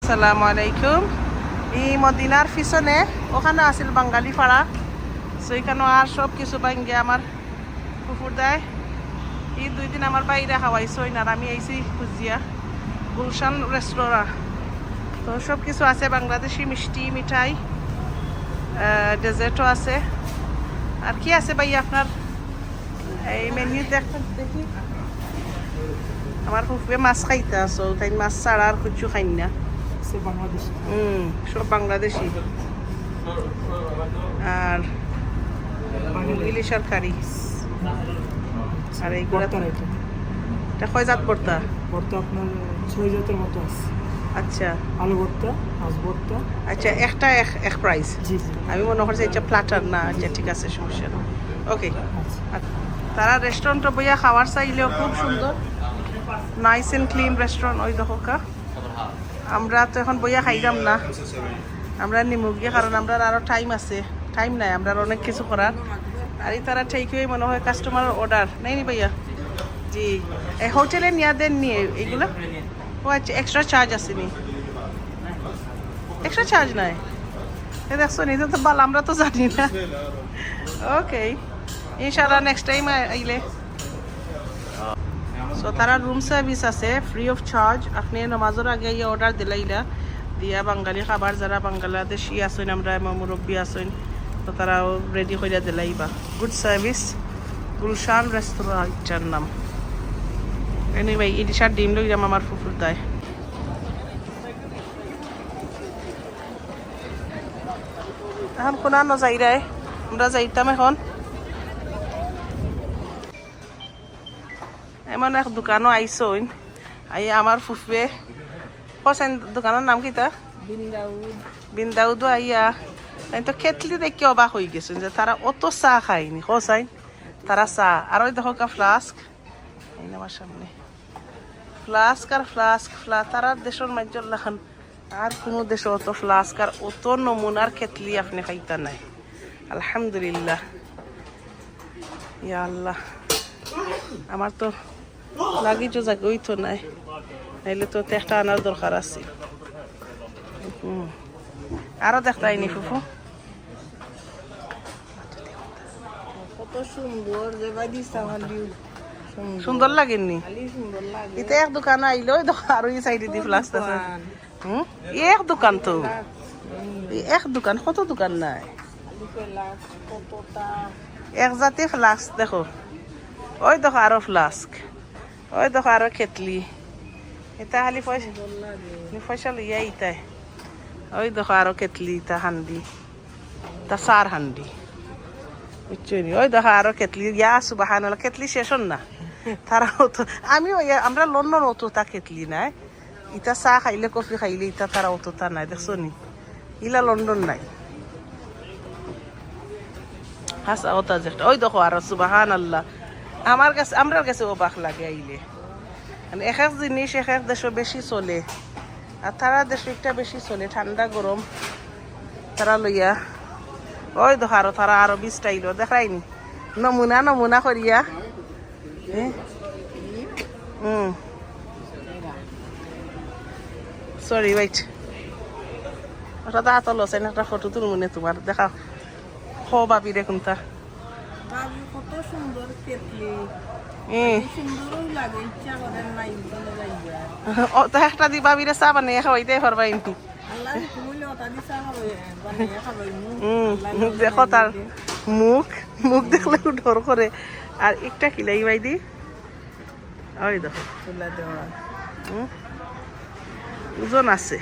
আসসালামু আলাইকুম। এই মদিনার পিছনে ওখানে আছিল বাঙালি পাড়া, সেইখানে আর সব কিছু ভাঙ্গে আমার কুকুর দেয়। এই 2 দিন আমার বাইরে খাওয়াইছই না, আর আমি আইছি কুজিয়া গুলশান রেস্তোরাঁ। তো সব কিছু আছে, বাংলাদেশি মিষ্টি মিঠাই, ডেজার্টও আছে। আর কি আছে ভাই আপনার এই মেনু দেখি। আমার কুকুরে মাছ খাইতে আছো, তাই মাছ ছাড়া আর কিছু খাই না। সব বাংলাদেশি। আর ইলিশের কারি। আর এইগুলা এটা কয় জাত ভর্তা? ভর্তা আপনার 6 জাতের মতো আছে। আচ্ছা, আলু ভর্তা, মাছ ভর্তা। আচ্ছা, একটা এক প্রাইস। জি জি। আমি মনে করছি এটা প্লাটার না। আচ্ছা ঠিক আছে, সমস্যা না। ওকে। তারা রেস্টুরেন্টে বইয়া খাওয়ার চাইলেও খুব সুন্দর, নাইস অ্যান্ড ক্লিন রেস্টুরেন্ট। ওই দেখো কা, আমরা তো এখন বইয়া খাইলাম না, আমরা নিমুখ গিয়ে, কারণ আমরা আরও টাইম আছে। টাইম নাই আমরা অনেক কিছু করার। আর এই তারা ঠিকই মনে হয় কাস্টমারের অর্ডার নেই নি ভাইয়া? জি, এই হোটেলে নিয়ে দেন নিয়ে এইগুলো। ও আচ্ছা, এক্সট্রা চার্জ আছে নি? এক্সট্রা চার্জ নাই? এ দেখছো নি, তো বাল আমরা তো জানি না। ওকে, ইনশাআল্লাহ নেক্সট টাইম আইলে। সো তারা রুম সার্ভিস আছে ফ্রি অফ চার্জ। আপনি নামাজের আগে ইয়ে অর্ডার দিলাইলা দিয়া বাঙালি খাবার, যারা বাংলাদেশি আসেন, আমরা মুরব্বী আসেন, তো তারাও রেডি করে দিলাইবা। গুড সার্ভিস, গুলশান রেস্তোরাঁটার নাম। এনিওয়ে ইলিশার ডিম লইলাম আমার ফুফুর দায়। এখন কোনানো যাই রে, আমরা যাইতাম এখন। এমন এক দোকানও আইসইন, আই আমার ফুফে পছন্দ। দোকানের নাম কিতা? বিন্দাউদ। আইয়া তাই তো খেতলি দেখি অবাক হয়ে গেছেন যে তারা অত চা খায়নি। খোঁচাই তারা চা। আর ওই দেখো কা ফ্লাস্ক এই আমার সামনে, ফ্লাস্ক আর ফ্লাস্ক তারা দেশের মাঝর লাখান। আর কোনো দেশে অত ফ্লাস্ক আর অত নমুনার খেতলি আপনি খাইতা নাই। আলহামদুলিল্লাহ, ইয়া আল্লাহ। আমার তো লাগিয়েছ জায়গা ওই তো নাই, নাইলে তো একটা আনার দরকার আছে। আরো দেখতে আইনি ফুফু, কত সুন্দর সুন্দর লাগেননি? এটা এক দোকান আইলো, আরো এই সাইডে দি ফ্লাস্ক আছে। এক দোকান তো, এক দোকান, কত দোকান নাই এক জাতি ফ্লাস্ক। দেখো ওই দেখো আরো ফ্লাস্ক, ওই দেখো আরো খেতলি। এটা খালি পয়সা লইয়া ইতাই। ওই দেখো আরো কেতলি, তা হান্ডি, তা সার হান্ডি, বুঝছো নি? ওই দেখো আরো কেতলি। ইয়া সুবহানাল্লাহ, কেতলি শেষ না তারাও তো। আমিও আমরা লন্ডন অত তা কেতলি নাই। ইটা চা খাইলে, কফি খাইলে ইটা তারা অত তা নাই, দেখছো নি? ইলা লন্ডন নাই। হাসা ওটা যেটা। ওই দেখো আরো সুবহানাল্লাহ। আমার কাছে, আমরার কাছে অবাক লাগে আইলে। মানে এক এক জিনিস এক এক দেশে বেশি চলে, আর তারা দেশে একটা বেশি চলে, ঠান্ডা গরম তারা লইয়া। ওই দেখো আরো তারা আরো 20টা ইলো দেখাইনি, নমুনা নমুনা করিয়া। সরি ওয়াইট, ওটা তো আতল আছে না, একটা ফটো তুল মনে তোমার দেখা। খো বাপি দেখুন তা কত সুন্দর কেতলি। একটা দিবা বিরে চা বানিয়ে খাওয়াইতে পারবাই নি। দেখো তার মুখ মুখ দেখলে ডর করে। আর একটা কিলাই বাইদি, ওই দেখো ওজন আছে।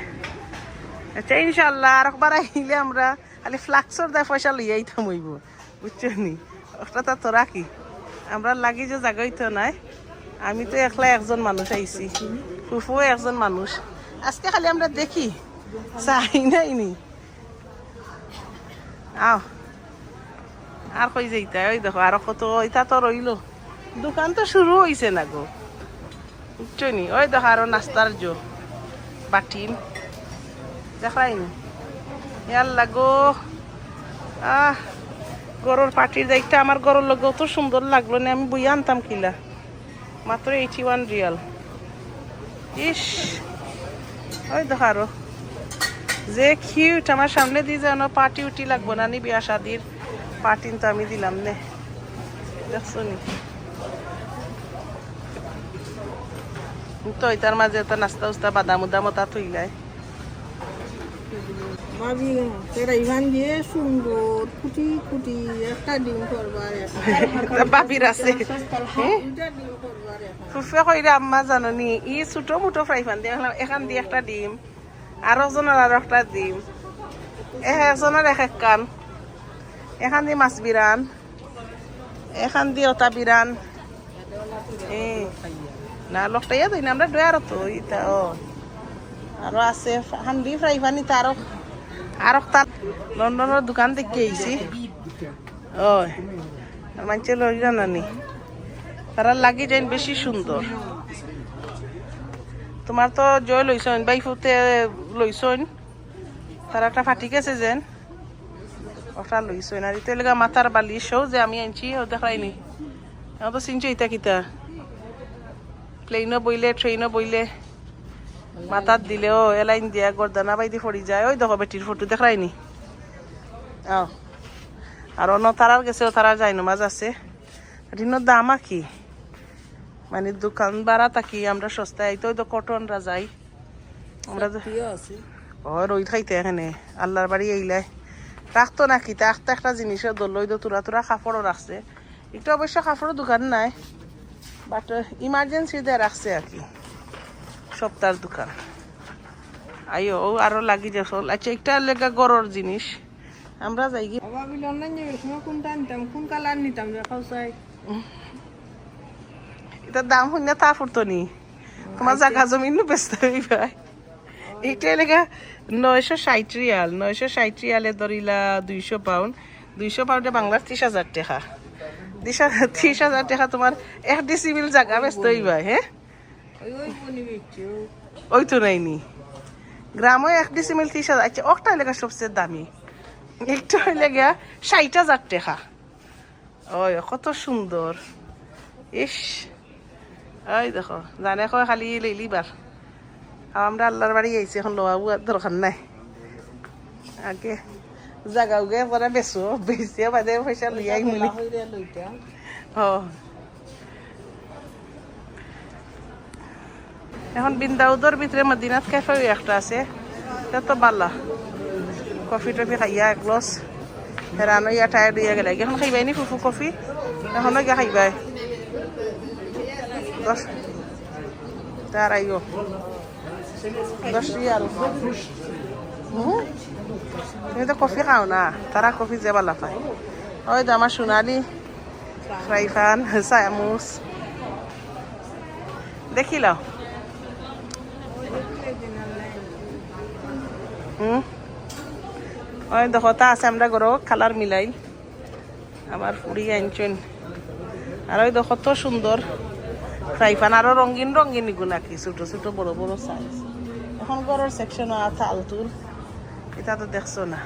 আচ্ছা ইনশাল্লাহ আর একবার আইলে আমরা খালি ফ্লাক্সর দেয় পয়সা লইয়াই থামইব, বুঝছো নি? ওটা তো রাখি, আমরা লাগি যে জায়গায় তো নাই। আমি তো একলা একজন মানুষ আইছি, ফুফুও একজন মানুষ। আজকে খালি আমরা দেখি, চাই নাইনি। আও আর কই যাইতা? ওই দেখো আরো কত ইটা তো রইল। দোকান তো শুরু হয়েছে না গো, বুঝছো নি? ওই দেখো আরো নাস্তার জো বাটিন দেখাইনি। ইয়াল্লা গো, গরুর পাটির দেখতে আমার গরুর লোক অত সুন্দর লাগলো না, আমি বই আনতাম কিলা। মাত্র 81 রিয়াল। ইস, ওই দেখো আরো যে কিউট আমার সামনে দিয়ে যেন পার্টি উটি লাগবো না নি বিয়া শাদির পার্টি তো আমি দিলাম নে দেখছো নি তো এটার মাঝে তো নাস্তা উস্তা বাদাম উদাম ওটা থইলাই ভাবি তেরা ইভান দিয়ে সুন্দর কুটি কুটি একটা ডিম করবার বাবির আছে ফুফে কইরা আম্মা জানো নি ই ছোট মোটো ফ্রাই প্যান দিয়ে এখান দিয়ে একটা ডিম আরো জনের আর একটা ডিম একজনের এক এক কান এখান দিয়ে মাছ বিরান এখান দিয়ে ওটা বিরান না লোকটাই তো আমরা ডয়ার তো ইটা ও আরো আছে হান্ডি ফ্রাই পানি তো আরো তার লন্ডনের দোকান দেখে আইছি ও মানুষের লই জানানি তারা লাগি যাই বেশি সুন্দর তোমার তো জয় লইছন বাইফুতে লইছন তারা একটা ফাটি গেছে যেন ওটা লইছন আর ইতে লেগা মাথার বালিশও যে আমি আনছি ও দেখাইনি তো চিনছো ইটা কিতা প্লেনও বইলে ট্রেনও বইলে মাথার দিলেও এলাইন দিয়া গর্দানা বাইদি ফড়ি যায় ওই দেখো বেটির ফটো দেখাইনি আর অন্য তারার গেছে তারা যাই নমাজ আছে ঋণের দাম কি মানে দোকান ভাড়া থাকি আমরা সস্তায় তো ওই তো কটনরা যাই আমরা রই খাইতে এখানে আল্লাহর বাড়ি এইলাই রাখতো নাকি রাখতো একটা জিনিসের দল ওই তো তোরা তোরা কাপড়ও রাখছে একটু অবশ্য কাপড়ের দোকান নাই বাট ইমার্জেন্সি দিয়ে রাখছে আর কি সপ্তাহের দোকান আইও আরো লাগি যাস আচ্ছা একটা লেগা গরর জিনিস আমরা যাই কি ভাবি লন্ডন যাবে সময় কোনটা আনতাম কোন কালার নিতাম দেখাও চাই এটার দাম শুনে তা ফুরতো নি তোমার জায়গা জমিন বেচতে হই ভাই এইটা লেগা 960 রিয়াল 960 রিয়ালে ধরিলা 200 পাউন্ড 200 পাউন্ডে বাংলার 30,000 টাকা 30,000 টাকা তোমার 1 ডিসিমিল জায়গা বেচতে হই ভাই হ্যাঁ ওই তো নাইনি গ্রামও 1 ডিসিমিল 30,000 আচ্ছা ওটা লেগা সবচেয়ে দামি একটু হইলে গিয়া 60,000 টাকা ওই কত সুন্দর ইস ওই দেখো জানে কয় খালি লইলিবার আমরা আল্লাহর বাড়ি আইছি এখন লোয়া দরকার নাই আগে জাগা উগে পরে বেচো বেচিয়ে বাদে পয়সা লইয়াই মিলি এখন বিন্দাউদর ভিতরে মদিনাত ক্যাফে একটা আছে এটা তো বালা কফি টফি খাইয়া এক গ্লাস হেরানো ইয়া টায়ার দিয়ে গেলে এখন খাইবাই নি ফুফু কফি এখনো গিয়া খাইবাই 10 তার আইও 10 রিয়াল তুমি তো কফি খাও না তারা কফি যে বালা পায় ওই তো আমার সোনালি ফ্রাই প্যান চামচ দেখিলাও ওই দেখো তা আছে আমরা গরো কালার মিলাই আমার পুরি আনছেন আর ওই দেখো তো সুন্দর ফ্রাই প্যান আরো রঙিন রঙিন গুণ কি ছোট ছোট বড় বড় সাইজ এখন গরর সেকশন আছে আলতুর এটা তো দেখছো না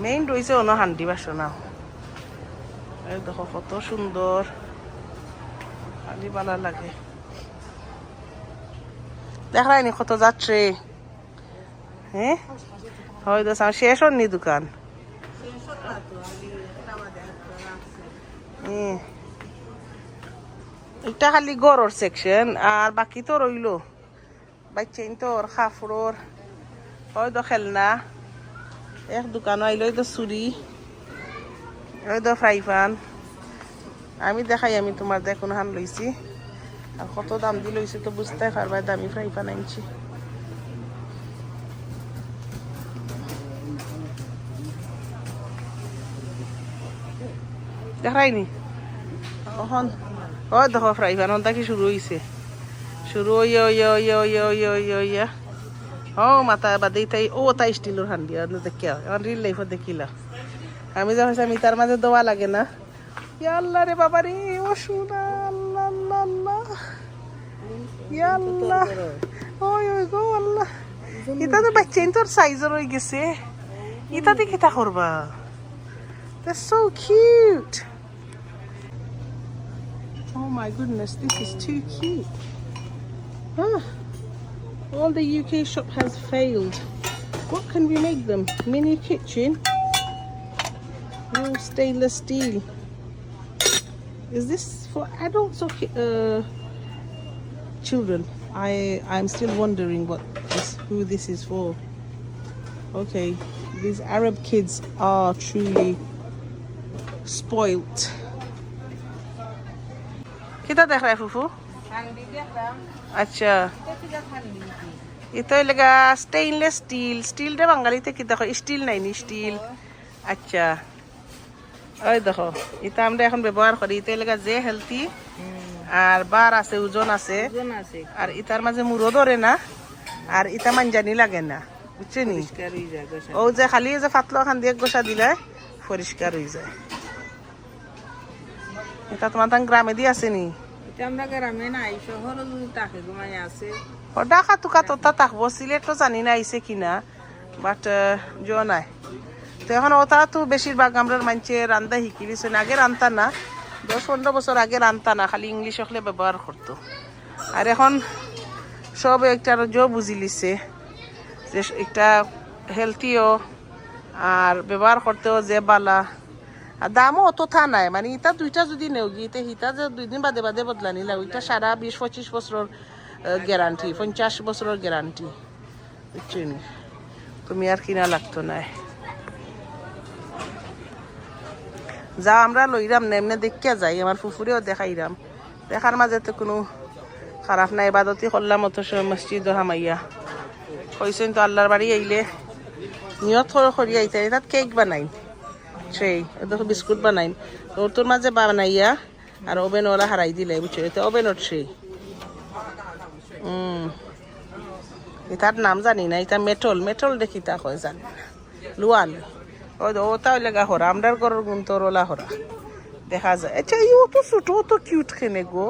মেইন রয়েছে অন্য হান্ডি বাসনা এই দেখো কত সুন্দর খালি ভালো লাগে দেখায়নি কত যাচ্ছে হ্যাঁ হয় তো শেষ হননি দোকান এটা খালি গরর সেকশন আর বাকি তো রইলো বাচ্চাইন তোর কাপড়র ওই তো খেলনা এক দোকান আইলো তো চুরি ওই তো ফ্রাই প্যান আমি দেখাই আমি তোমার দেখুন হান লইছি আর কত দাম দিয়ে লইছি তো বুঝতে পারবা দামি ফ্রাই প্যান আনছি দেখাইনি এখন ও দেখো ফ্রাই প্যান কি শুরু হয়েছে শুরু ও মাথা বাদে তাই ও তাই স্টিলের হান্ডি দেখি এখন রিল লাইফত দেখিলা আমি যখন আমি তার মাঝে দেওয়া লাগে না আল্লাহ রে বাবা রে ও শোনা আল্লাহ আল্লাহ আল্লাহ আল্লাহ ওই ওই গো আল্লাহ এটা তো বাচ্চাইন তোর সাইজের হয়ে গেছে এটাতে কিতা করবা That's so cute. Oh my goodness, this is too cute. All the UK shop has failed. What can we make them? Mini kitchen. Oh, stainless steel. Is this for adults or children? I'm still wondering who this is for. Okay, these Arab kids are truly spoilt. Kita dekh raha hai fufu? Handi দেখলাম Acha. এটা handi Ito ilaga stainless steel. Steel de bangalite ki dekho steel nai ni steel. Acha. Oi dekho. Ita আমরা এখন ব্যবহার করি ito ilaga je healthy আর বার আছে ওজন আছে ওজন আছে আর ইতার মাঝে মুরো ধরে না আর ইতা মানজানি লাগে না বুঝছেনি পরিষ্কার হয়ে যায় গোসা ও যে খালি যে পাতলা খান দিয়ে গোসা দিলে পরিষ্কার হয়ে যায় এটা তোমার তান গ্রামে দিয়ে আসেনি এটা আমরা গ্রামে নাই শহরে যদি তাকে ঘুমাই আছে ও ঢাকা তুকা তোতা থাকবো সিলেট তো জানি না আইসে কিনা বাট জো নাই তো এখন ওটা তো বেশিরভাগ আমরা মানছে রান্দা শিখি দিছে আগে রান্তা না 10-15 বছর আগে রান্তা না খালি ইংলিশ হলে ব্যবহার করতো আর এখন সব একটা জো বুঝি লিছে যে একটা হেলথিও আর ব্যবহার করতেও যে বালা আর দামও অত থা নাই মানে ইটা দুইটা যদি নেও গিয়ে হিতা যে 2 দিন বাদে বাদে বদলানি লাগে ওইটা সারা 20-25 বছরের গ্যারান্টি 50 বছরের গ্যারান্টি বুঝছেন তুমি আর কিনা লাগতো না যা আমরা লইরাম না এমনি দেখিয়া যাই আমার ফুফুরেও দেখাইরাম দেখার মাঝে তো কোনো খারাপ নাই ইবাদতি করলাম অত মসজিদ হামাইয়া কইছেন তো আল্লাহর বাড়ি আইলে নিয়ত করি আইতে তাত কেক বানাই সেই দেখো বিস্কুট বানাই তোর মাঝে বানাইয়া আর ওভেন ওলা হারাই দিলে বুঝছো এটা ওভেনট সেই এটার নাম জানি না এটা মেটল দেখি তা কয় জানি না লুয়াল ওটা লেগা হরা আমরার ঘরের গুন্তর ওলা হরা দেখা যায় আচ্ছা এই অত ছোট অত কিউট খেনে গো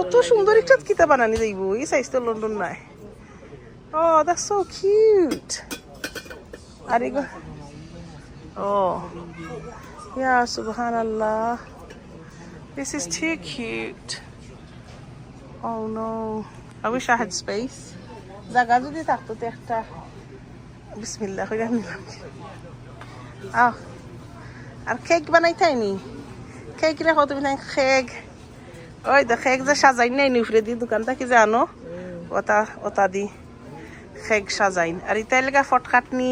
অত সুন্দর একটা কিতা বানানি যাইব এই সাইজ তো লন্ডন নাই Oh, that's so cute. Arigo. Oh. Yeah, subhanallah. This is too cute. Oh no. I wish I had space. Zaga jodi takto te ekta. Bismillah koi nilam. Ah. Ar cake banai tayni. Cake re kho tumi cake. Oy da cake je sajai nai ni ufre di dukan ta ki jano. Ota di. খেক সাজাইন আর ইটা এলাকা ফট কাটনি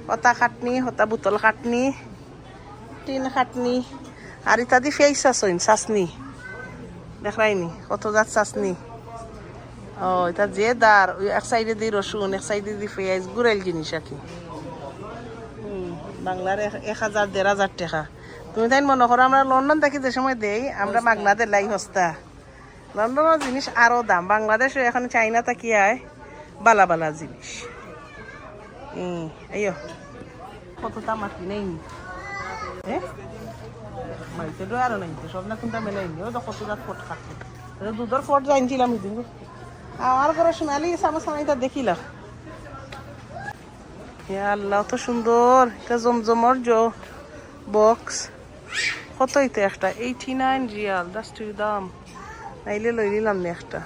হতা কাটনি হতা বোতল Katoni tin Katoni আর ইটা দি face আসইন চাসনি দেখাইনি কত জাত চাসনি ও এটা যে দার এক সাইডে দি রসুন এক সাইডে দি পেঁয়াজ গুড়াইল জিনিস আর কি বাংলার 1000-1500 টাকা তুমি তাই মনে করো আমরা লন্ডন থাকি যে সময় দেই আমরা মাগনা দেলাই সস্তা লন্ডনের জিনিস আরো দাম বাংলাদেশে এখন চাইনা থাকি আয় বালা বালা জিনিস আইয়ো কত দাম আর কি নেই মাইতে ডো আর নাই সব না কোনটা মেলাই নি ও তো কত রাত ফট খাচ্ছে দুধর ফট জানছিলাম দিন আমার ঘরে সোনালি সামসামাইটা দেখিলাম ইয়া আল্লাহ তো সুন্দর এটা জমজমর জো বক্স কত হইতে একটা 89 রিয়াল দ্যাটস টু দাম নাইলে লই নিলাম না একটা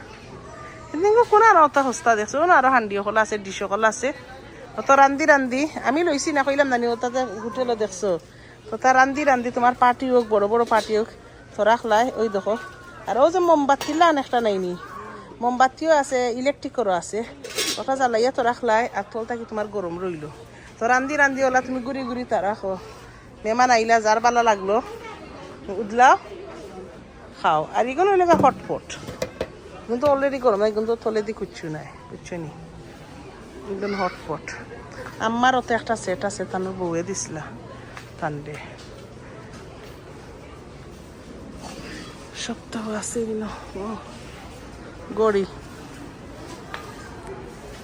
কিন্তু কোন আর অত সস্তা দেখছো না আরো হান্ডি কলা আছে ডিশ কলা আছে অত রান্দি আমি লইছি না কইলাম না ওটাতে হোটেলে দেখছো ওটা রান্দি তোমার পার্টি হোক বড় বড় পার্টি হোক তো রাখলাই ওই দেখো আর ও যে মোমবাতি লান একটা নাইনি মোমবাতিও আছে ইলেকট্রিকেরও আছে ওটা জ্বালাইয়া তো রাখলাই আর তলটা কি তোমার গরম রইলো তো রান্দি ওলা তুমি গুড়ি তা রাখো মেহমান আইলা যার বালা লাগলো উদলাও খাও আর এগুলো হইলে ফটফট কিন্তু অলরেডি গরম নাই কিন্তু তলে দি কুচ্ছু নাই বুঝছো নি একদম হটপট আমার ওতে একটা সেট আছে তানোর বউয়ে দিছিলা তান্ডে সপ্তাহ আছে গড়ি